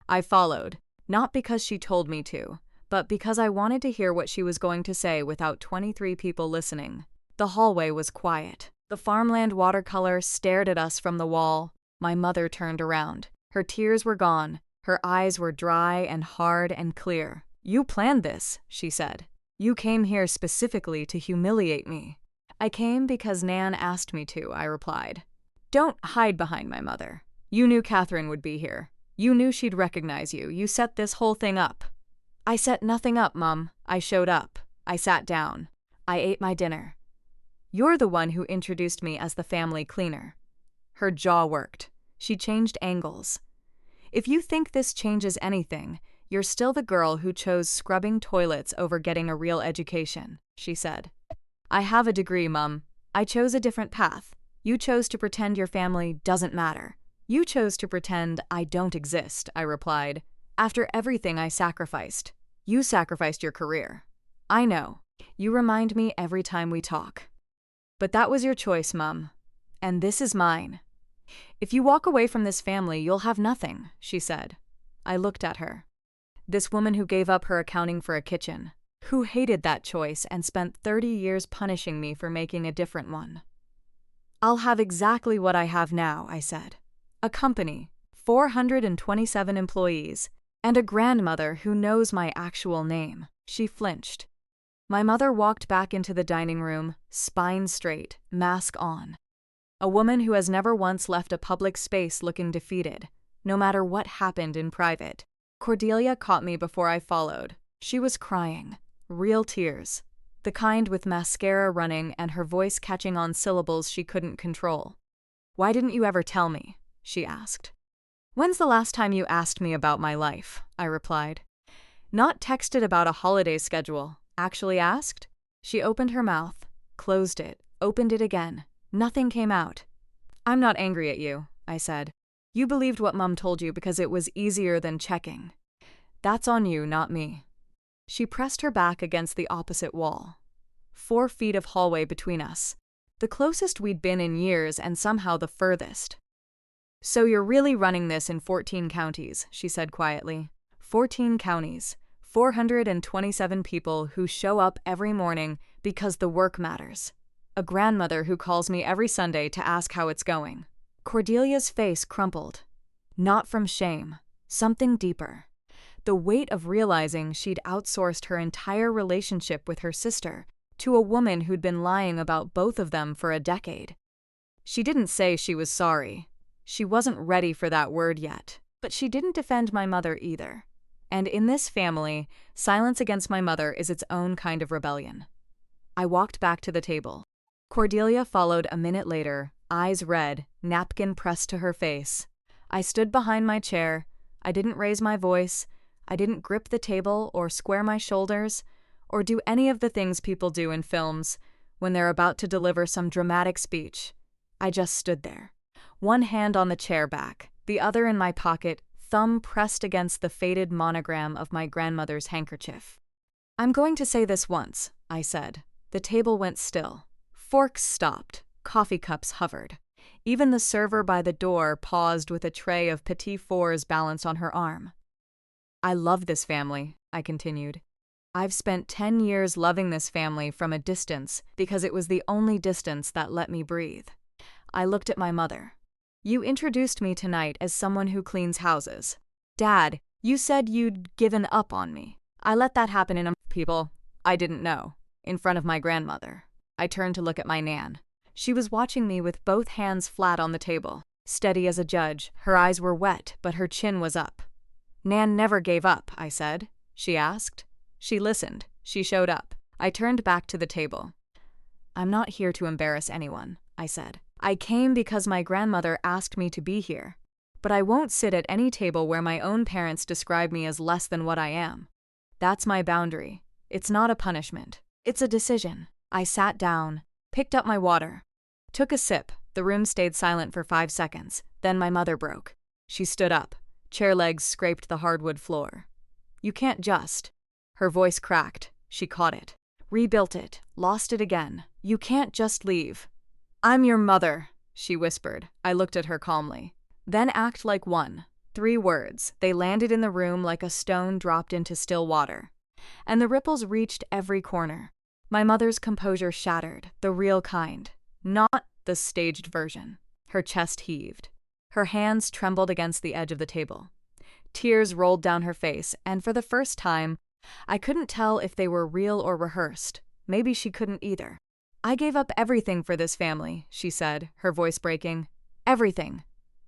I followed, not because she told me to, but because I wanted to hear what she was going to say without 23 people listening. The hallway was quiet. The farmland watercolor stared at us from the wall. My mother turned around. Her tears were gone. Her eyes were dry and hard and clear. You planned this, she said. You came here specifically to humiliate me. I came because Nan asked me to, I replied. Don't hide behind my mother. You knew Catherine would be here. You knew she'd recognize you. You set this whole thing up. I set nothing up, Mum. I showed up. I sat down. I ate my dinner. You're the one who introduced me as the family cleaner. Her jaw worked. She changed angles. If you think this changes anything, you're still the girl who chose scrubbing toilets over getting a real education, she said. I have a degree, Mum. I chose a different path. You chose to pretend your family doesn't matter. You chose to pretend I don't exist, I replied. After everything I sacrificed. You sacrificed your career. I know. You remind me every time we talk. But that was your choice, Mum. And this is mine. If you walk away from this family, you'll have nothing, she said. I looked at her. This woman who gave up her accounting for a kitchen, who hated that choice and spent 30 years punishing me for making a different one. I'll have exactly what I have now, I said. A company, 427 employees, and a grandmother who knows my actual name. She flinched. My mother walked back into the dining room, spine straight, mask on. A woman who has never once left a public space looking defeated, no matter what happened in private. Cordelia caught me before I followed. She was crying. Real tears. The kind with mascara running and her voice catching on syllables she couldn't control. Why didn't you ever tell me? She asked. When's the last time you asked me about my life? I replied. Not texted about a holiday schedule. Actually asked? She opened her mouth, closed it, opened it again. Nothing came out. I'm not angry at you, I said. You believed what Mum told you because it was easier than checking. That's on you, not me. She pressed her back against the opposite wall. 4 feet of hallway between us. The closest we'd been in years and somehow the furthest. So you're really running this in 14 counties, she said quietly. 14 counties. 427 people who show up every morning because the work matters. A grandmother who calls me every Sunday to ask how it's going. Cordelia's face crumpled. Not from shame. Something deeper. The weight of realizing she'd outsourced her entire relationship with her sister to a woman who'd been lying about both of them for a decade. She didn't say she was sorry. She wasn't ready for that word yet. But she didn't defend my mother either. And in this family, silence against my mother is its own kind of rebellion. I walked back to the table. Cordelia followed a minute later, eyes red, napkin pressed to her face. I stood behind my chair. I didn't raise my voice. I didn't grip the table or square my shoulders or do any of the things people do in films when they're about to deliver some dramatic speech. I just stood there, one hand on the chair back, the other in my pocket, thumb pressed against the faded monogram of my grandmother's handkerchief. I'm going to say this once, I said. The table went still. Forks stopped. Coffee cups hovered. Even the server by the door paused with a tray of petit fours balanced on her arm. I love this family, I continued. I've spent 10 years loving this family from a distance because it was the only distance that let me breathe. I looked at my mother. You introduced me tonight as someone who cleans houses. Dad, you said you'd given up on me. I let that happen in people I didn't know, in front of my grandmother. I turned to look at my Nan. She was watching me with both hands flat on the table, steady as a judge. Her eyes were wet, but her chin was up. Nan never gave up, I said. She asked. She listened. She showed up. I turned back to the table. I'm not here to embarrass anyone, I said. I came because my grandmother asked me to be here. But I won't sit at any table where my own parents describe me as less than what I am. That's my boundary. It's not a punishment. It's a decision. I sat down, picked up my water, took a sip. The room stayed silent for 5 seconds. Then my mother broke. She stood up. Chair legs scraped the hardwood floor. You can't just. Her voice cracked. She caught it. Rebuilt it. Lost it again. You can't just leave. I'm your mother, she whispered. I looked at her calmly. Then act like one. 3 words. They landed in the room like a stone dropped into still water. And the ripples reached every corner. My mother's composure shattered, the real kind, not the staged version. Her chest heaved. Her hands trembled against the edge of the table. Tears rolled down her face, and for the first time, I couldn't tell if they were real or rehearsed. Maybe she couldn't either. I gave up everything for this family, she said, her voice breaking. Everything.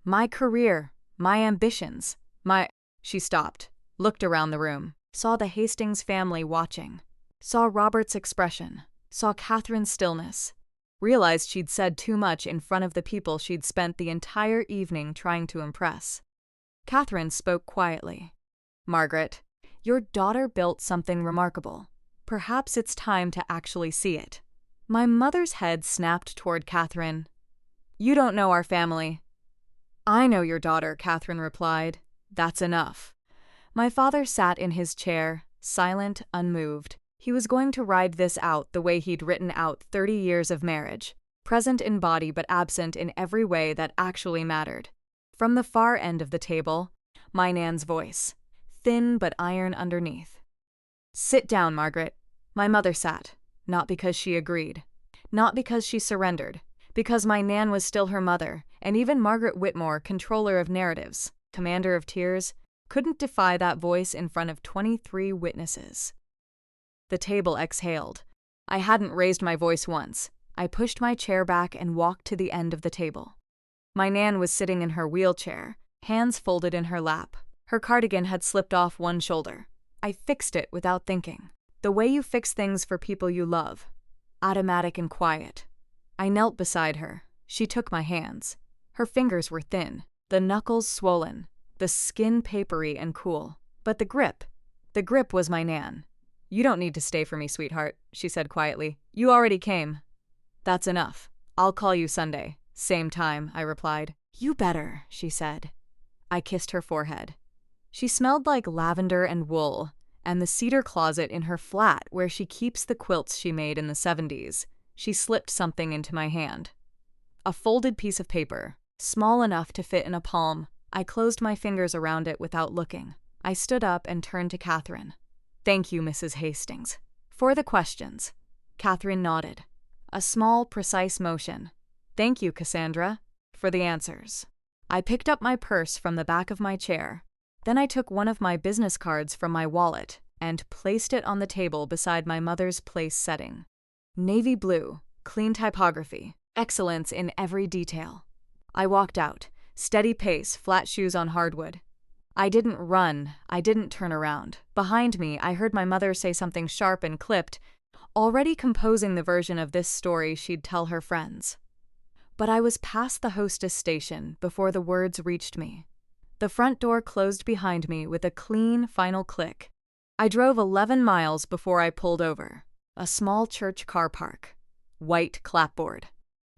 My career, my ambitions, my... She stopped, looked around the room, saw the Hastings family watching, saw Robert's expression, saw Catherine's stillness, realized she'd said too much in front of the people she'd spent the entire evening trying to impress. Catherine spoke quietly. Margaret, your daughter built something remarkable. Perhaps it's time to actually see it. My mother's head snapped toward Catherine. "You don't know our family." "I know your daughter," Catherine replied. "That's enough." My father sat in his chair, silent, unmoved. He was going to ride this out the way he'd written out 30 years of marriage, present in body but absent in every way that actually mattered. From the far end of the table, my Nan's voice, thin but iron underneath. "Sit down, Margaret." My mother sat, not because she agreed, not because she surrendered, because my Nan was still her mother, and even Margaret Whitmore, controller of narratives, commander of tears, couldn't defy that voice in front of 23 witnesses. The table exhaled. I hadn't raised my voice once. I pushed my chair back and walked to the end of the table. My Nan was sitting in her wheelchair, hands folded in her lap. Her cardigan had slipped off one shoulder. I fixed it without thinking. The way you fix things for people you love. Automatic and quiet. I knelt beside her. She took my hands. Her fingers were thin, the knuckles swollen, the skin papery and cool. But the grip was my Nan. "You don't need to stay for me, sweetheart," she said quietly. "You already came." "That's enough. I'll call you Sunday. Same time," I replied. "You better," she said. I kissed her forehead. She smelled like lavender and wool, and the cedar closet in her flat where she keeps the quilts she made in the 70s. She slipped something into my hand. A folded piece of paper, small enough to fit in a palm. I closed my fingers around it without looking. I stood up and turned to Catherine. "Thank you, Mrs. Hastings." "For the questions." Catherine nodded. A small, precise motion. "Thank you, Cassandra." "For the answers." I picked up my purse from the back of my chair. Then I took one of my business cards from my wallet and placed it on the table beside my mother's place setting. Navy blue, clean typography, excellence in every detail. I walked out, steady pace, flat shoes on hardwood. I didn't run, I didn't turn around. Behind me, I heard my mother say something sharp and clipped, already composing the version of this story she'd tell her friends. But I was past the hostess station before the words reached me. The front door closed behind me with a clean, final click. I drove 11 miles before I pulled over. A small church car park. White clapboard.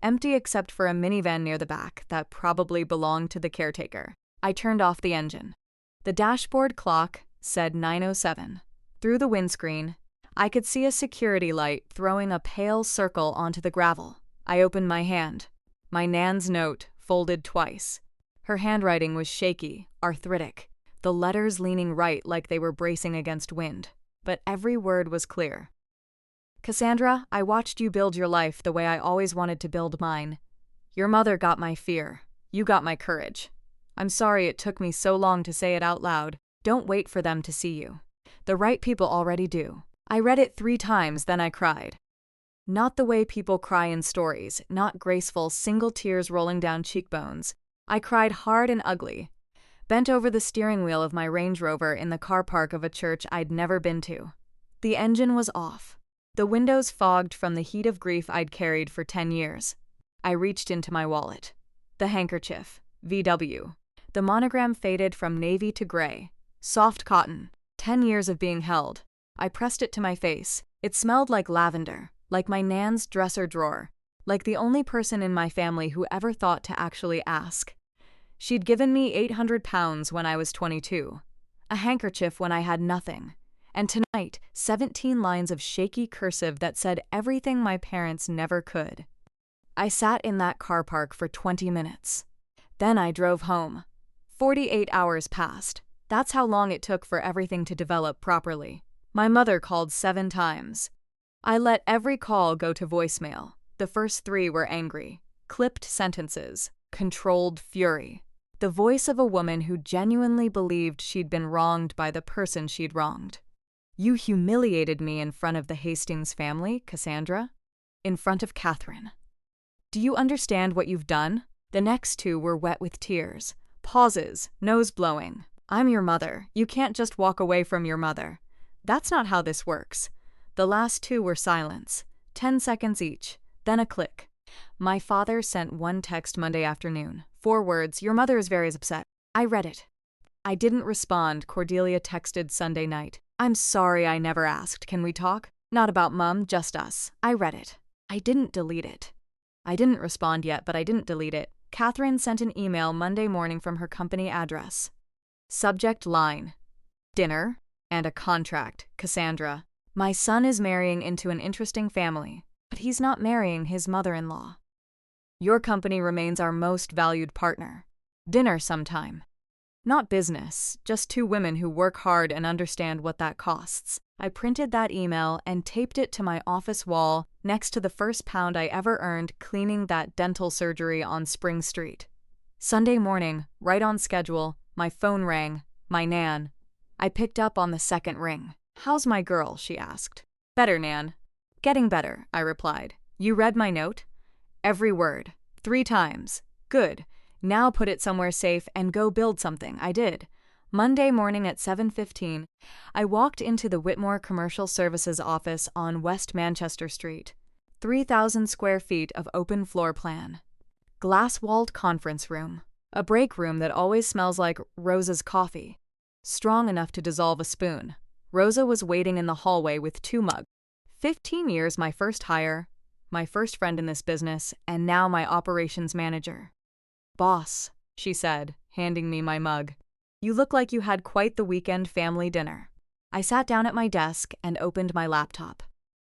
Empty except for a minivan near the back that probably belonged to the caretaker. I turned off the engine. The dashboard clock said 9:07. Through the windscreen, I could see a security light throwing a pale circle onto the gravel. I opened my hand. My Nan's note, folded twice. Her handwriting was shaky, arthritic, the letters leaning right like they were bracing against wind. But every word was clear. "Cassandra, I watched you build your life the way I always wanted to build mine. Your mother got my fear. You got my courage. I'm sorry it took me so long to say it out loud. Don't wait for them to see you. The right people already do." I read it 3 times, then I cried. Not the way people cry in stories, not graceful, single tears rolling down cheekbones. I cried hard and ugly, bent over the steering wheel of my Range Rover in the car park of a church I'd never been to. The engine was off. The windows fogged from the heat of grief I'd carried for 10 years. I reached into my wallet. The handkerchief, VW. The monogram faded from navy to gray. Soft cotton. 10 years of being held. I pressed it to my face. It smelled like lavender, like my Nan's dresser drawer, like the only person in my family who ever thought to actually ask. She'd given me £800 when I was 22. A handkerchief when I had nothing. And tonight, 17 lines of shaky cursive that said everything my parents never could. I sat in that car park for 20 minutes. Then I drove home. 48 hours passed. That's how long it took for everything to develop properly. My mother called 7 times. I let every call go to voicemail. The first 3 were angry, clipped sentences, controlled fury. The voice of a woman who genuinely believed she'd been wronged by the person she'd wronged. "You humiliated me in front of the Hastings family, Cassandra. In front of Catherine. Do you understand what you've done?" The next 2 were wet with tears. Pauses, nose blowing. "I'm your mother. You can't just walk away from your mother. That's not how this works." The last 2 were silence, 10 seconds each, then a click. My father sent one text Monday afternoon. 4 words, "Your mother is very upset." I read it. I didn't respond. Cordelia texted Sunday night. "I'm sorry I never asked. Can we talk? Not about Mum, just us." I read it. I didn't delete it. I didn't respond yet, but I didn't delete it. Catherine sent an email Monday morning from her company address. Subject line: dinner and a contract, Cassandra. My son is marrying into an interesting family, but he's not marrying his mother-in-law. Your company remains our most valued partner. Dinner sometime. Not business, just two women who work hard and understand what that costs. I printed that email and taped it to my office wall next to the first pound I ever earned cleaning that dental surgery on Spring Street. Sunday morning, right on schedule, my phone rang. My Nan. I picked up on the second ring. "How's my girl?" she asked. "Better, Nan." "Getting better," I replied. "You read my note?" "Every word. 3 times. Good. Now put it somewhere safe and go build something." I did. Monday morning at 7:15, I walked into the Whitmore Commercial Services office on West Manchester Street. 3,000 square feet of open floor plan. Glass-walled conference room. A break room that always smells like Rosa's coffee. Strong enough to dissolve a spoon. Rosa was waiting in the hallway with 2 mugs. 15 years my first hire, my first friend in this business, and now my operations manager. "Boss," she said, handing me my mug. "You look like you had quite the weekend family dinner." I sat down at my desk and opened my laptop.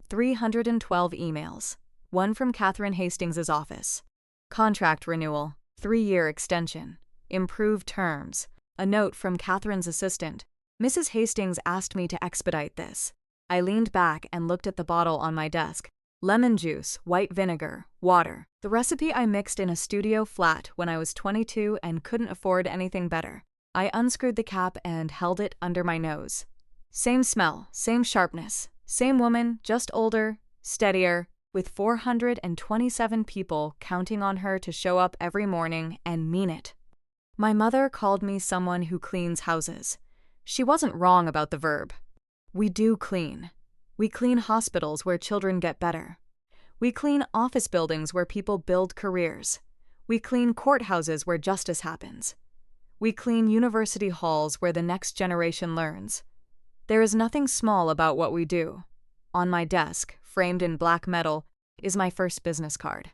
312 emails. One from Catherine Hastings' office. Contract renewal. 3-year extension. Improved terms. A note from Catherine's assistant. "Mrs. Hastings asked me to expedite this." I leaned back and looked at the bottle on my desk. Lemon juice, white vinegar, water. The recipe I mixed in a studio flat when I was 22 and couldn't afford anything better. I unscrewed the cap and held it under my nose. Same smell, same sharpness. Same woman, just older, steadier, with 427 people counting on her to show up every morning and mean it. My mother called me someone who cleans houses. She wasn't wrong about the verb. We do clean. We clean hospitals where children get better. We clean office buildings where people build careers. We clean courthouses where justice happens. We clean university halls where the next generation learns. There is nothing small about what we do. On my desk, framed in black metal, is my first business card.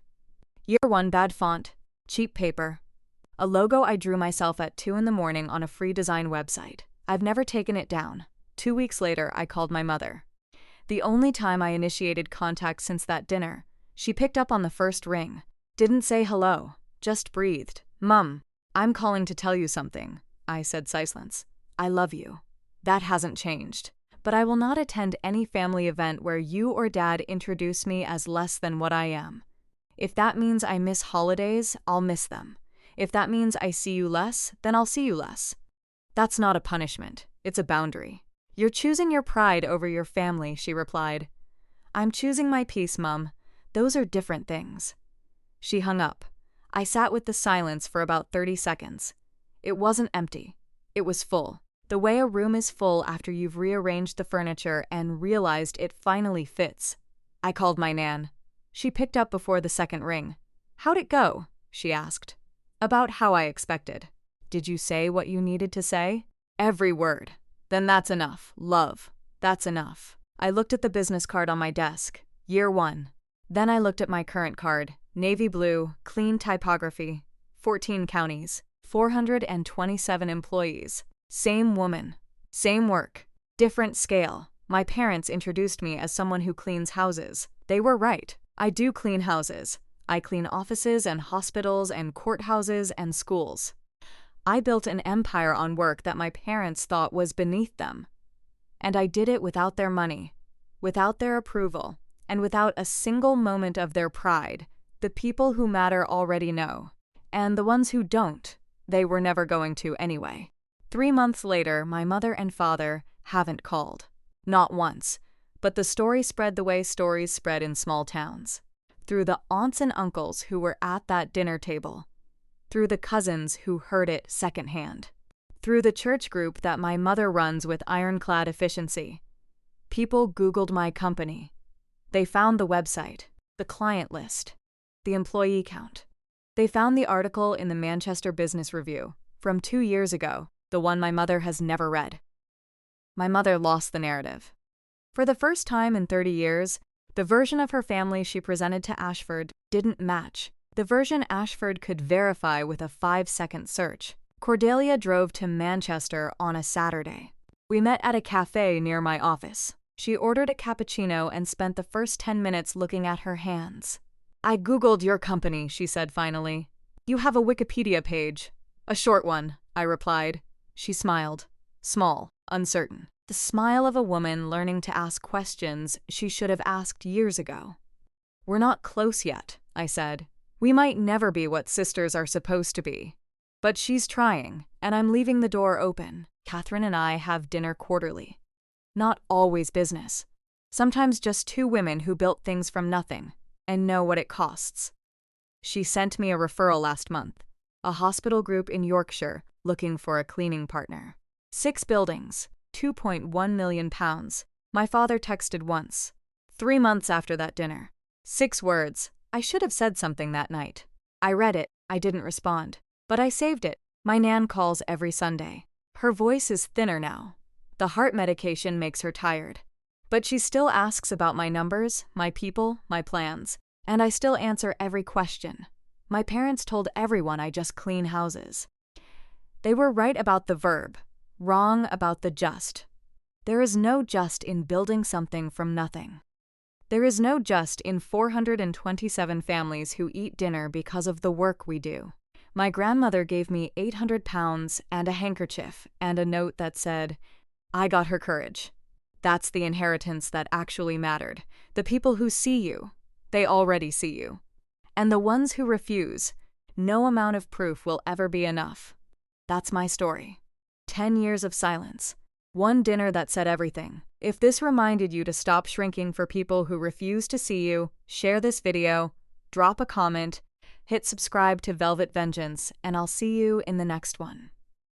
Year 1 bad font, cheap paper. A logo I drew myself at 2 in the morning on a free design website. I've never taken it down. 2 weeks later, I called my mother. The only time I initiated contact since that dinner. She picked up on the first ring. Didn't say hello, just breathed. "Mum, I'm calling to tell you something," I said, silence. "I love you. That hasn't changed. But I will not attend any family event where you or Dad introduce me as less than what I am. If that means I miss holidays, I'll miss them. If that means I see you less, then I'll see you less. That's not a punishment. It's a boundary." "You're choosing your pride over your family," she replied. "I'm choosing my peace, Mum. Those are different things." She hung up. I sat with the silence for about 30 seconds. It wasn't empty. It was full. The way a room is full after you've rearranged the furniture and realized it finally fits. I called my Nan. She picked up before the second ring. "How'd it go?" she asked. "About how I expected." "Did you say what you needed to say?" "Every word." "Then that's enough, love. That's enough." I looked at the business card on my desk. Year 1. Then I looked at my current card. Navy blue, clean typography. 14 counties. 427 employees. Same woman. Same work. Different scale. My parents introduced me as someone who cleans houses. They were right. I do clean houses. I clean offices and hospitals and courthouses and schools. I built an empire on work that my parents thought was beneath them. And I did it without their money, without their approval, and without a single moment of their pride. The people who matter already know. And the ones who don't, they were never going to anyway. 3 months later, my mother and father haven't called. Not once. But the story spread the way stories spread in small towns. Through the aunts and uncles who were at that dinner table. Through the cousins who heard it secondhand. Through the church group that my mother runs with ironclad efficiency. People Googled my company. They found the website, the client list, the employee count. They found the article in the Manchester Business Review from 2 years ago, the one my mother has never read. My mother lost the narrative. For the first time in 30 years, The version of her family she presented to Ashford didn't match the version Ashford could verify with a 5-second search. Cordelia drove to Manchester on a Saturday. We met at a cafe near my office. She ordered a cappuccino and spent the first 10 minutes looking at her hands. "I Googled your company," she said finally. "You have a Wikipedia page." "A short one," I replied. She smiled. Small, uncertain. The smile of a woman learning to ask questions she should have asked years ago. "We're not close yet," I said. "We might never be what sisters are supposed to be. But she's trying, and I'm leaving the door open. Catherine and I have dinner quarterly. Not always business. Sometimes just two women who built things from nothing and know what it costs." She sent me a referral last month. A hospital group in Yorkshire looking for a cleaning partner. 6 buildings, £2.1 million. My father texted once. 3 months after that dinner. 6 words. I should have said something that night. I read it. I didn't respond. But I saved it. My nan calls every Sunday. Her voice is thinner now. The heart medication makes her tired. But she still asks about my numbers, my people, my plans. And I still answer every question. My parents told everyone I just clean houses. They were right about the verb, wrong about the just. There is no just in building something from nothing. There is no just in 427 families who eat dinner because of the work we do. My grandmother gave me £800 and a handkerchief and a note that said, "I got her courage." That's the inheritance that actually mattered. The people who see you, they already see you. And the ones who refuse, no amount of proof will ever be enough. That's my story. 10 years of silence. One dinner that said everything. If this reminded you to stop shrinking for people who refuse to see you, share this video, drop a comment, hit subscribe to Velvet Vengeance, and I'll see you in the next one.